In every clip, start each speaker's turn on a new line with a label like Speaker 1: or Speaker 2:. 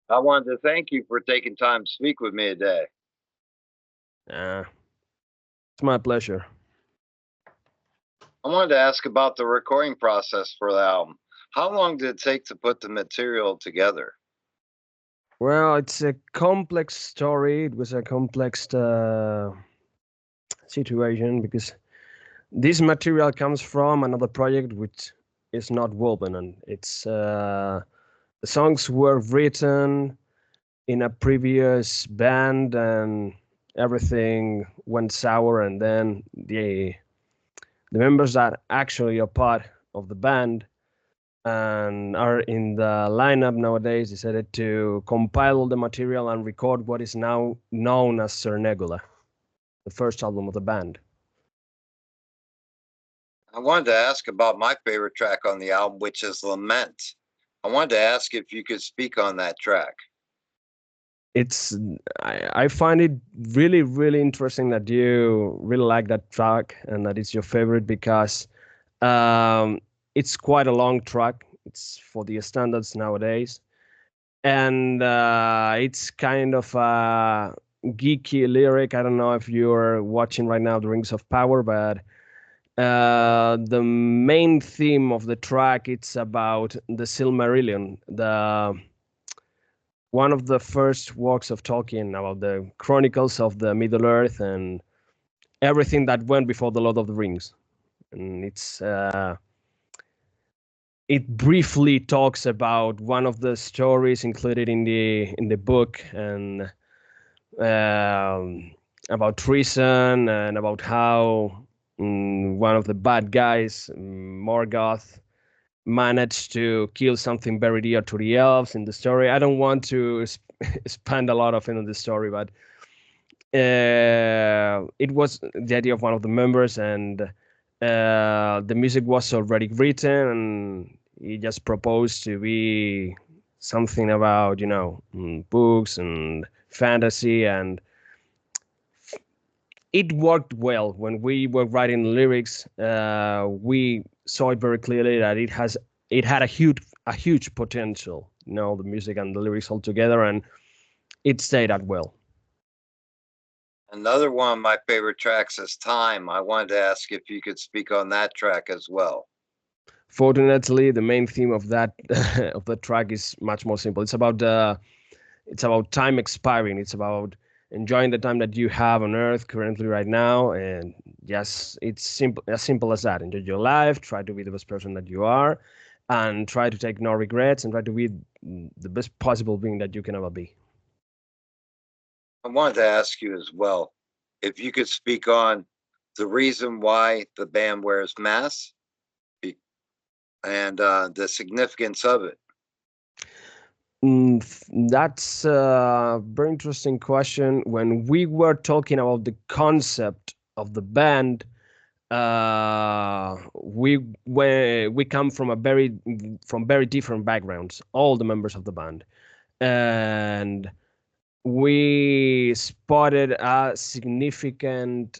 Speaker 1: I wanted to thank you for taking time to speak with me today.
Speaker 2: Uh, it's my pleasure.
Speaker 1: I wanted to ask about the recording process for the album. How long did it take to put the material together?
Speaker 2: Well, it's a complex story. It was a complex situation because this material comes from another project which is not Wolvenant. It's the songs were written in a previous band and everything went sour, and then the members that actually are part of the band and are in the lineup nowadays decided to compile all the material and record what is now known as Sir Negula, the first album of the band.
Speaker 1: I wanted to ask about my favorite track on the album, which is Lament. I wanted to ask if you could speak on that track.
Speaker 2: It's I find it really really interesting that you really like that track and that it's your favorite because um, it's quite a long track. It's for the standards nowadays, and it's kind of a geeky lyric. I don't know if you're watching right now the Rings of Power, but the main theme of the track it's about the Silmarillion, the one of the first works of Tolkien about the chronicles of the Middle Earth and everything that went before the Lord of the Rings. And it briefly talks about one of the stories included in the book and about treason and about how one of the bad guys, Morgoth, managed to kill something very dear to the elves in the story. I don't want to spend a lot of it on the story, but it was the idea of one of the members, and the music was already written, and he just proposed to be something about books and fantasy, and it worked well when we were writing lyrics. We saw it very clearly that it had a huge potential. The music and the lyrics all together, and it stayed that well.
Speaker 1: Another one of my favorite tracks is Time. I wanted to ask if you could speak on that track as well.
Speaker 2: Fortunately, the main theme of that of the track is much more simple. It's about time expiring. It's about enjoying the time that you have on Earth currently right now, and yes, it's simple as that. Enjoy your life. Try to be the best person that you are, and try to take no regrets, and try to be the best possible being that you can ever be.
Speaker 1: I wanted to ask you as well if you could speak on the reason why the band wears masks and the significance of it.
Speaker 2: That's a very interesting question. When we were talking about the concept of the band, we come from very different backgrounds, all the members of the band, and we spotted a significant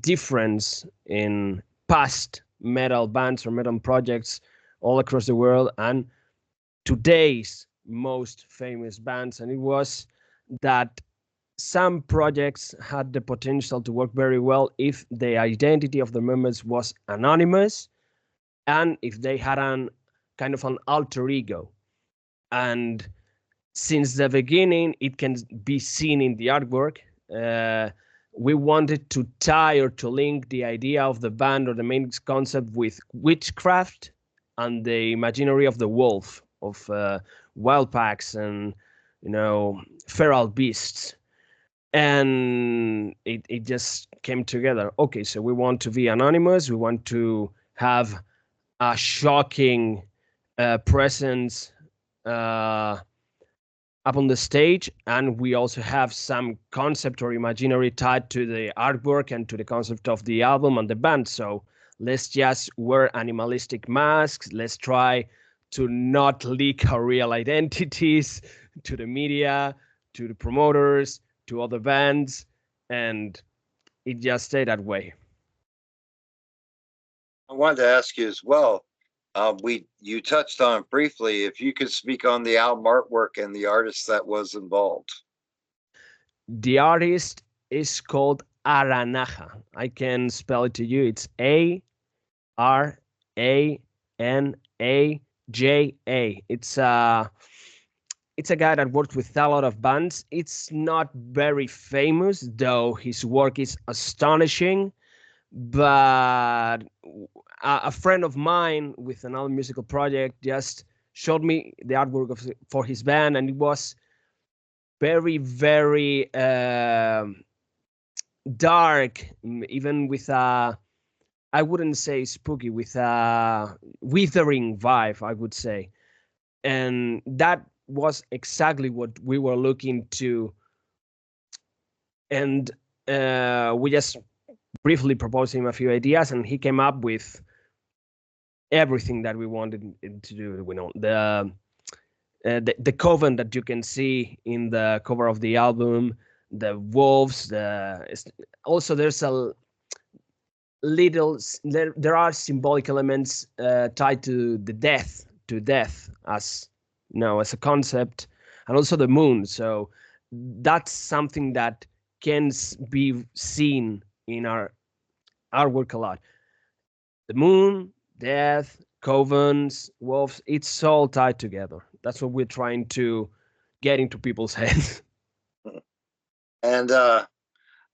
Speaker 2: difference in past metal bands or metal projects all across the world and today's most famous bands, and it was that some projects had the potential to work very well if the identity of the members was anonymous and if they had an kind of an alter ego. And since the beginning, it can be seen in the artwork. We wanted to tie or to link the idea of the band or the main concept with witchcraft and the imaginary of the wolf, of wild packs and feral beasts, and it just came together. Okay, so we want to be anonymous, we want to have a shocking presence uh, up on the stage, and we also have some concept or imaginary tied to the artwork and to the concept of the album and the band. So let's just wear animalistic masks, let's try to not leak our real identities to the media, to the promoters, to other bands, and it just stayed that way.
Speaker 1: I wanted to ask you as well You touched on it briefly. If you could speak on the album artwork and the artist that was involved.
Speaker 2: The artist is called Aranaja. I can spell it to you. It's Aranaja. It's a guy that worked with a lot of bands. It's not very famous, though his work is astonishing. But a friend of mine with another musical project just showed me the artwork for his band, and it was very, very dark, even with a, I wouldn't say spooky, with a withering vibe, I would say. And that was exactly what we were looking to. And we just briefly proposed him a few ideas, and he came up with everything that we wanted to do. You know, the coven that you can see in the cover of the album, the wolves, also there's a little there are symbolic elements tied to the death as you know, as a concept, and also the moon. So that's something that can be seen in our artwork a lot. The moon, death, covens, wolves, it's all tied together. That's what we're trying to get into people's heads.
Speaker 1: And I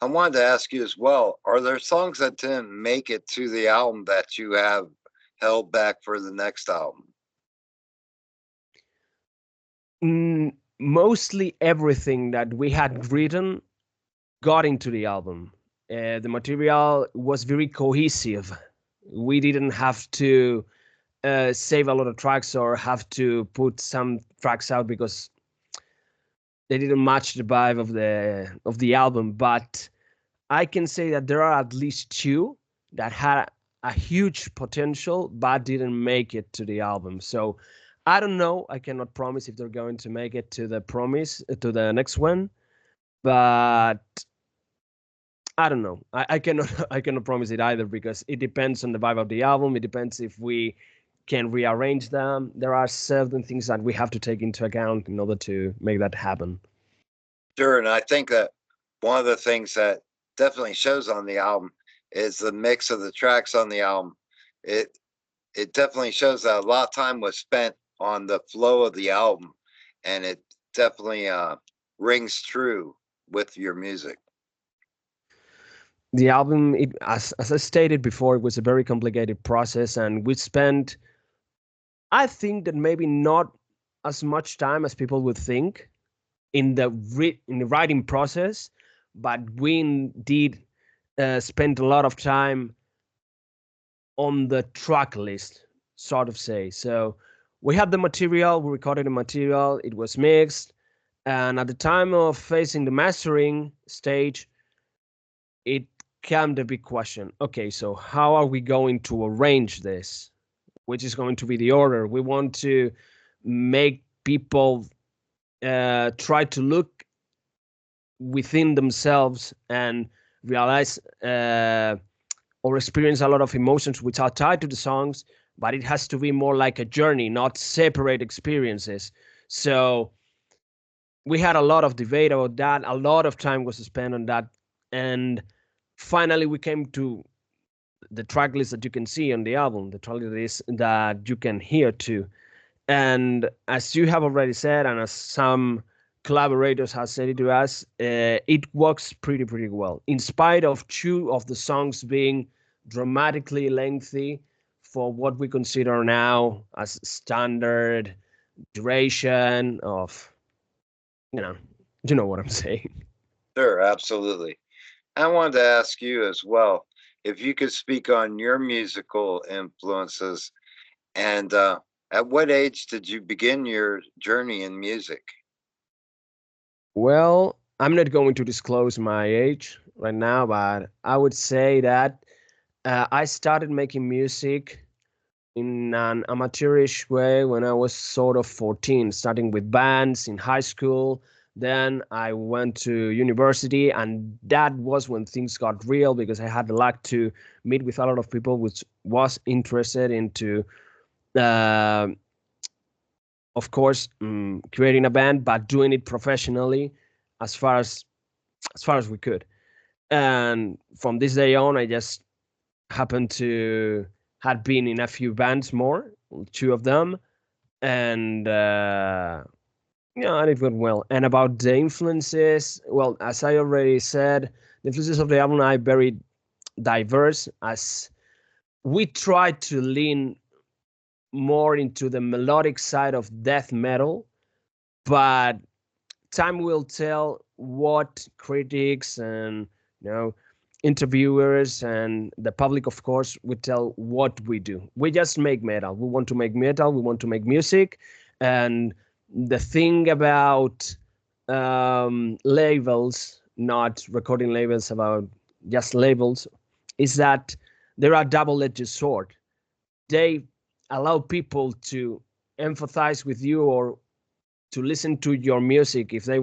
Speaker 1: wanted to ask you as well, are there songs that didn't make it to the album that you have held back for the next album?
Speaker 2: Mostly everything that we had written got into the album. The material was very cohesive. We didn't have to save a lot of tracks or have to put some tracks out because they didn't match the vibe of the album. But I can say that there are at least two that had a huge potential but didn't make it to the album. So I don't know. I cannot promise if they're going to make it to the next one, but I don't know. I cannot I cannot promise it either because it depends on the vibe of the album. It depends if we can rearrange them. There are certain things that we have to take into account in order to make that happen.
Speaker 1: Sure, and I think that one of the things that definitely shows on the album is the mix of the tracks on the album. It it definitely shows that a lot of time was spent on the flow of the album, and it definitely rings true with your music.
Speaker 2: The album, as I stated before, it was a very complicated process, and we spent, I think that maybe not as much time as people would think in the writing process, but we indeed spent a lot of time on the track list, sort of say. So we had the material, we recorded the material, it was mixed, and at the time of facing the mastering stage, it came the big question. Okay, so how are we going to arrange this? Which is going to be the order? We want to make people try to look within themselves and realize or experience a lot of emotions which are tied to the songs, but it has to be more like a journey, not separate experiences. So we had a lot of debate about that. A lot of time was spent on that. And finally, we came to the track list that you can see on the album, the track list that you can hear too. And as you have already said, and as some collaborators have said it to us, it works pretty well. In spite of two of the songs being dramatically lengthy for what we consider now as standard duration of, you know, you know what I'm saying.
Speaker 1: Sure, absolutely. I wanted to ask you as well if you could speak on your musical influences and at what age did you begin your journey in music?
Speaker 2: Well, I'm not going to disclose my age right now, but I would say that I started making music in an amateurish way when I was sort of 14, starting with bands in high school. Then I went to university, and that was when things got real because I had the luck to meet with a lot of people which was interested into Uh, of course, creating a band, but doing it professionally as far as we could. And from this day on, I just happened to had been in a few bands more, two of them, and yeah, and it went well. And about the influences, well, as I already said, the influences of the album are very diverse. As we try to lean more into the melodic side of death metal, but time will tell what critics and interviewers and the public, of course, would tell what we do. We just make metal. We want to make metal. We want to make music. And the thing about labels, not recording labels, about just labels, is that there are double-edged sword. They allow people to empathize with you or to listen to your music if they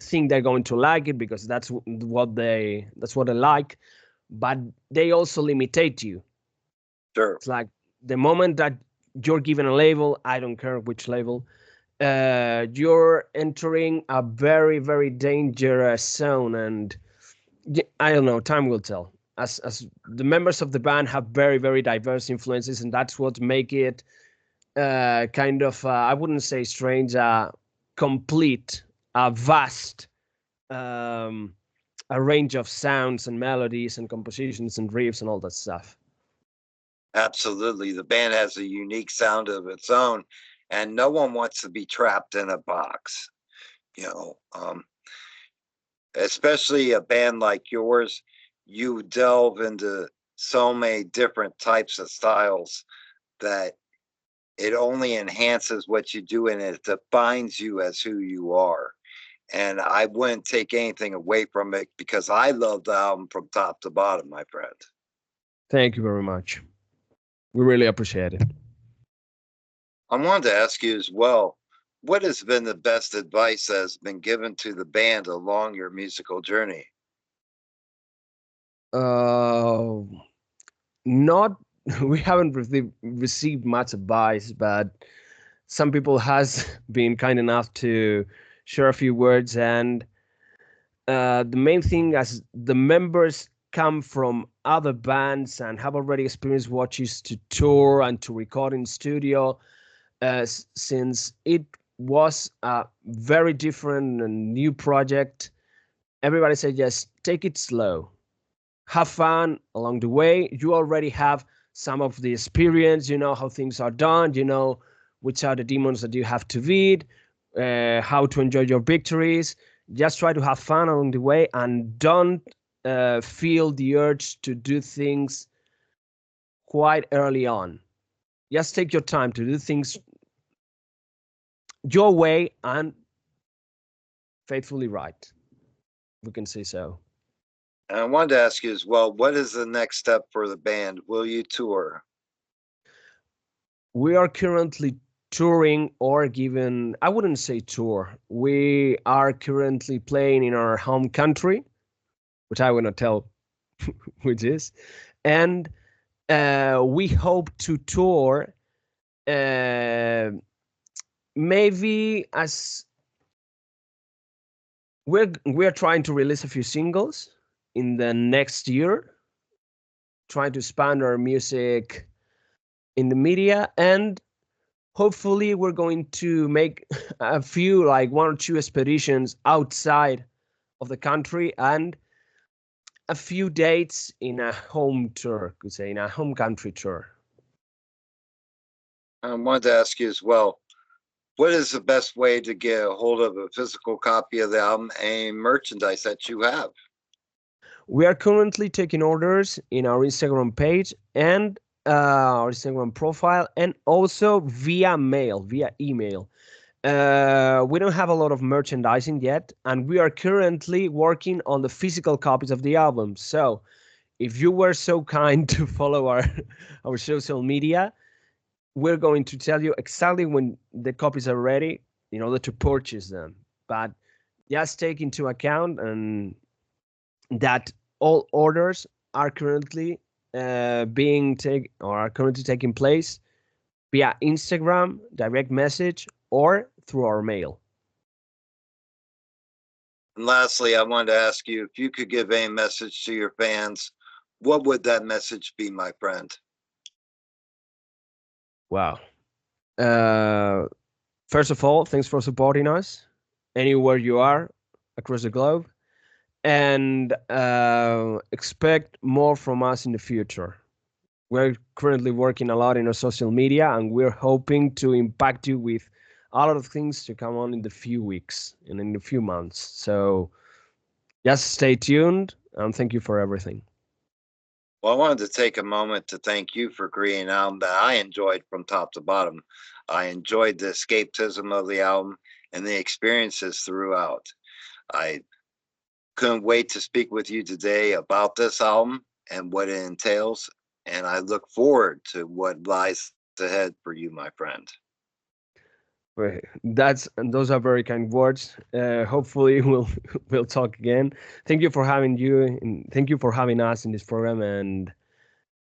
Speaker 2: think they're going to like it because that's what they like, but they also limitate you.
Speaker 1: Sure.
Speaker 2: It's like the moment that you're given a label, I don't care which label, you're entering a very very dangerous zone. And I don't know, time will tell. As the members of the band have very very diverse influences, and that's what make it kind of I wouldn't say strange, complete, vast, um, a range of sounds and melodies and compositions and riffs and all that stuff.
Speaker 1: Absolutely. The band has a unique sound of its own, and no one wants to be trapped in a box. You know, especially a band like yours, you delve into so many different types of styles that it only enhances what you do and it defines you as who you are. And I wouldn't take anything away from it because I love the album from top to bottom, my friend.
Speaker 2: Thank you very much. We really appreciate it.
Speaker 1: I wanted to ask you as well, what has been the best advice that has been given to the band along your musical journey?
Speaker 2: Uh, not we haven't received much advice, but some people has been kind enough to share a few words. And the main thing, as the members come from other bands and have already experienced what is to tour and to record in studio, since it was a very different and new project, everybody said just take it slow, have fun along the way. You already have some of the experience, you know how things are done, you know which are the demons that you have to beat, how to enjoy your victories. Just try to have fun along the way and don't feel the urge to do things quite early on. Just take your time to do things your way and faithfully right. We can say so.
Speaker 1: And I wanted to ask you as well, what is the next step for the band? Will you tour?
Speaker 2: We are currently touring, or given, I wouldn't say tour. We are currently playing in our home country, which I will not tell which is. And we hope to tour uh, maybe as we're trying to release a few singles in the next year, trying to expand our music in the media, and hopefully we're going to make a few, like one or two expeditions outside of the country and a few dates in a home tour, could say in a home country tour.
Speaker 1: I wanted to ask you as well, what is the best way to get a hold of a physical copy of the album and merchandise that you have?
Speaker 2: We are currently taking orders in our Instagram page and our Instagram profile, and also via mail, via email. We don't have a lot of merchandising yet, and we are currently working on the physical copies of the album. So, if you were so kind to follow our social media, we're going to tell you exactly when the copies are ready in order to purchase them. But just take into account and that all orders are currently being taken or are currently taking place via Instagram, direct message, or through our mail.
Speaker 1: And lastly, I wanted to ask you if you could give a message to your fans, what would that message be, my friend?
Speaker 2: Wow. Uh, First of all, thanks for supporting us anywhere you are across the globe, and expect more from us in the future. We're currently working a lot in our social media, and we're hoping to impact you with a lot of things to come on in the few weeks and in a few months. So just stay tuned, and thank you for everything.
Speaker 1: Well, I wanted to take a moment to thank you for creating an album that I enjoyed from top to bottom. I enjoyed the escapism of the album and the experiences throughout. I couldn't wait to speak with you today about this album and what it entails, and I look forward to what lies ahead for you, my friend.
Speaker 2: That's and those are very kind words. Hopefully, we'll talk again. Thank you for having you, and thank you for having us in this program. And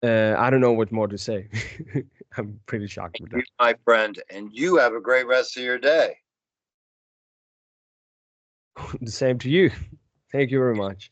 Speaker 2: I don't know what more to say. I'm pretty shocked
Speaker 1: Thank
Speaker 2: with
Speaker 1: you,
Speaker 2: that.
Speaker 1: my friend, and you have a great rest of your day.
Speaker 2: The same to you. Thank you very much.